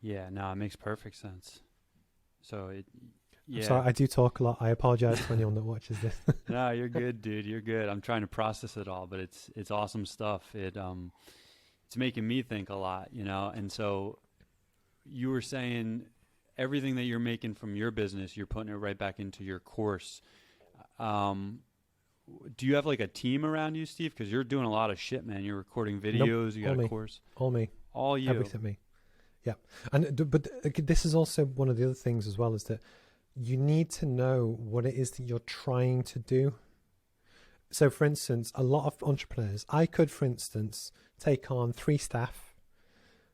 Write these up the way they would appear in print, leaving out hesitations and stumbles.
Yeah, no, it makes perfect sense. So I'm yeah. sorry, I do talk a lot. I apologize to anyone that watches this. No, you're good, dude. You're good. I'm trying to process it all, but it's awesome stuff. It's making me think a lot, And so you were saying everything that you're making from your business, you're putting it right back into your course. Um, do you have like a team around you, Steve? Because you're doing a lot of shit, man. You're recording Nope, videos. You got all a me, course, all me, all you. everything me. Yeah, but this is also one of the other things as well, is that you need to know what it is that you're trying to do. So, for instance, a lot of entrepreneurs, I could, for instance, take on 3 staff,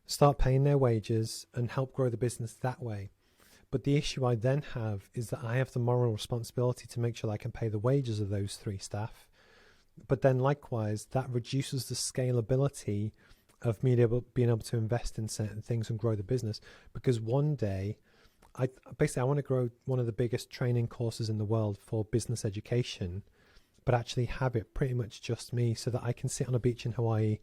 start paying their wages, and help grow the business that way. But the issue I then have is that I have the moral responsibility to make sure that I can pay the wages of those 3 staff. But then likewise, that reduces the scalability of me being able to invest in certain things and grow the business. Because one day, I want to grow one of the biggest training courses in the world for business education, but actually have it pretty much just me, so that I can sit on a beach in Hawaii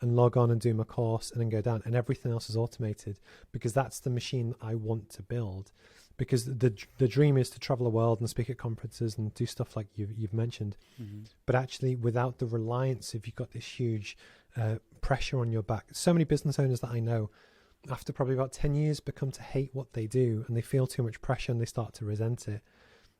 and log on and do my course and then go down, and everything else is automated, because that's the machine I want to build. Because the dream is to travel the world and speak at conferences and do stuff like you've mentioned, Mm-hmm. but actually without the reliance of, you've got this huge pressure on your back. So many business owners that I know, after probably about 10 years, become to hate what they do, and they feel too much pressure and they start to resent it.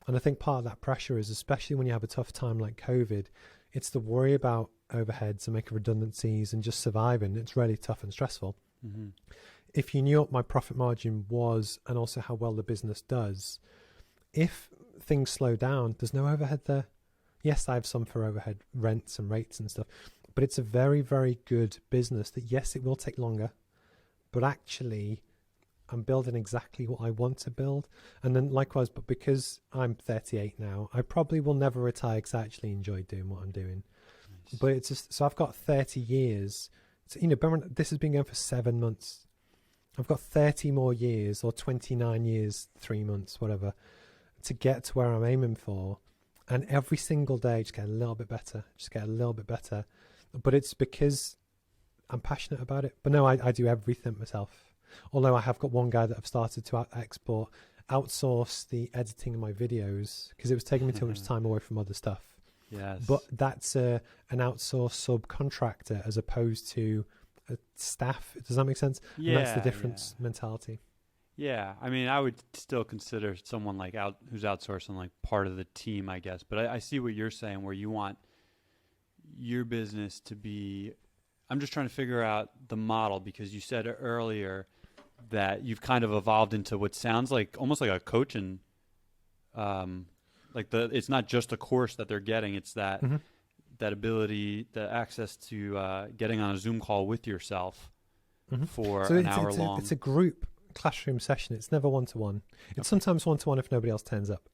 And I think part of that pressure is, especially when you have a tough time like COVID, it's the worry about overheads and making redundancies and just surviving. It's really tough and stressful. Mm-hmm. If you knew what my profit margin was and also how well the business does, if things slow down, there's no overhead there. Yes, I have some for overhead, rents and rates and stuff, but it's a very, very good business that, yes, it will take longer, but actually I'm building exactly what I want to build. And then likewise, but because I'm 38 now, I probably will never retire because I actually enjoy doing what I'm doing. Nice. But it's just, so I've got 30 years. So, this has been going for 7 months. I've got 30 more years, or 29 years, 3 months, whatever, to get to where I'm aiming for. And every single day, just get a little bit better, just get a little bit better. But it's because I'm passionate about it. But no, I do everything myself. Although I have got one guy that I've started to outsource the editing of my videos, because it was taking me too much time away from other stuff. Yes. But that's an outsourced subcontractor as opposed to a staff. Does that make sense? Yeah. And that's the difference mentality. Yeah. I mean, I would still consider someone like who's outsourcing like part of the team, I guess. But I see what you're saying, where you want your business to be. I'm just trying to figure out the model, because you said earlier that you've kind of evolved into what sounds like almost like a coaching, it's not just a course that they're getting. It's that Mm-hmm. that ability, the access to getting on a Zoom call with yourself Mm-hmm. for So an hour long. it's a group classroom session. It's never one-to-one. It's sometimes one-to-one if nobody else turns up.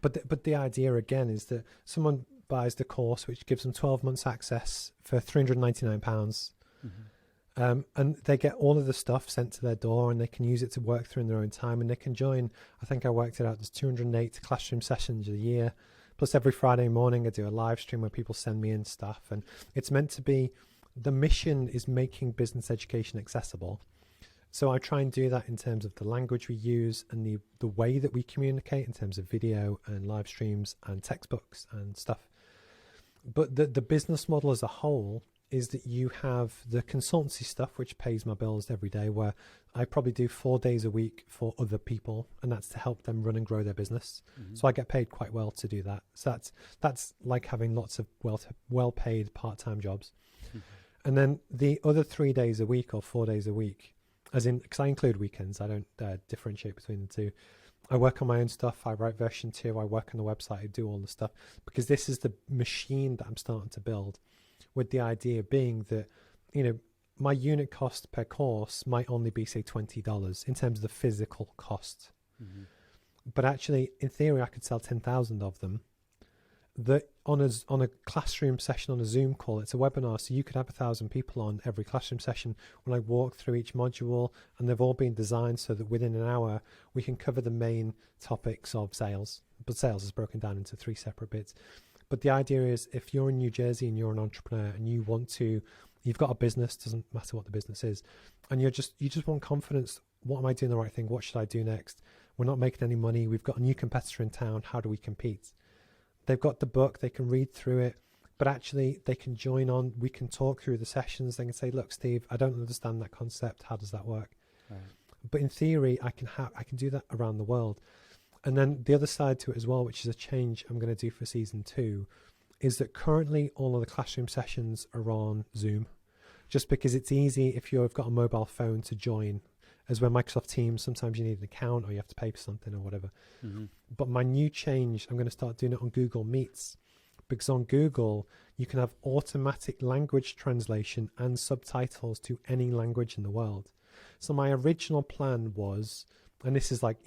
But the idea again is that someone buys the course, which gives them 12 months access for £399. Mm-hmm. And they get all of the stuff sent to their door, and they can use it to work through in their own time. And they can join, I think I worked it out, there's 208 classroom sessions a year. Plus every Friday morning I do a live stream where people send me in stuff. And it's meant to be, the mission is making business education accessible. So I try and do that in terms of the language we use and the way that we communicate in terms of video and live streams and textbooks and stuff. But the business model as a whole is that you have the consultancy stuff, which pays my bills every day, where I probably do 4 days a week for other people, and that's to help them run and grow their business. Mm-hmm. So I get paid quite well to do that. So that's like having lots of well-paid part-time jobs. Mm-hmm. And then the other 3 days a week or 4 days a week, as in, because I include weekends, I don't differentiate between the two. I work on my own stuff. I write version 2. I work on the website. I do all the stuff, because this is the machine that I'm starting to build, with the idea being that, my unit cost per course might only be, say, $20 in terms of the physical cost. Mm-hmm. But actually, in theory, I could sell 10,000 of them. That on a classroom session, on a Zoom call, it's a webinar, so you could have 1,000 people on every classroom session when I walk through each module, and they've all been designed so that within an hour we can cover the main topics of sales. But sales is broken down into 3 separate bits. But the idea is, if you're in New Jersey and you're an entrepreneur and you've got a business, doesn't matter what the business is, and you just want confidence what am I doing the right thing? What should I do next? We're not making any money. We've got a new competitor in town. How do we compete? They've got the book. They can read through it, but actually they can join on. We can talk through the sessions. They can say, look, Steve, I don't understand that concept. How does that work? Right. But in theory, I can do that around the world. And then the other side to it as well, which is a change I'm going to do for season 2, is that currently all of the classroom sessions are on Zoom, just because it's easy if you've got a mobile phone to join. As when Microsoft Teams, sometimes you need an account or you have to pay for something or whatever. Mm-hmm. But my new change, I'm going to start doing it on Google Meets, because on Google, you can have automatic language translation and subtitles to any language in the world. So my original plan was, and this is like,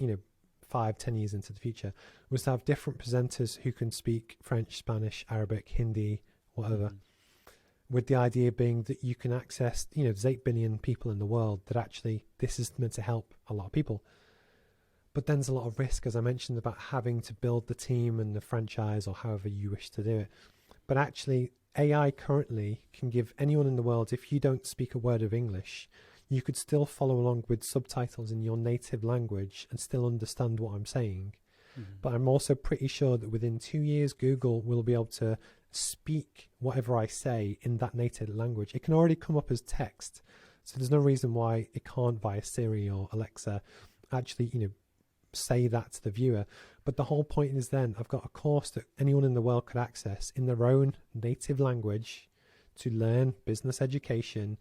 5-10 years into the future, was to have different presenters who can speak French, Spanish, Arabic, Hindi, whatever. Mm-hmm. With the idea being that you can access, there's 8 billion people in the world, that actually this is meant to help a lot of people. But then there's a lot of risk, as I mentioned, about having to build the team and the franchise or however you wish to do it. But actually, AI currently can give anyone in the world, if you don't speak a word of English, you could still follow along with subtitles in your native language and still understand what I'm saying. Mm-hmm. But I'm also pretty sure that within 2 years, Google will be able to speak whatever I say in that native language. It can already come up as text, so there's no reason why it can't, via Siri or Alexa, actually say that to the viewer. But the whole point is, then I've got a course that anyone in the world could access in their own native language to learn business education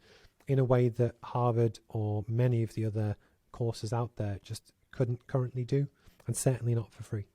in a way that Harvard or many of the other courses out there just couldn't currently do, and certainly not for free.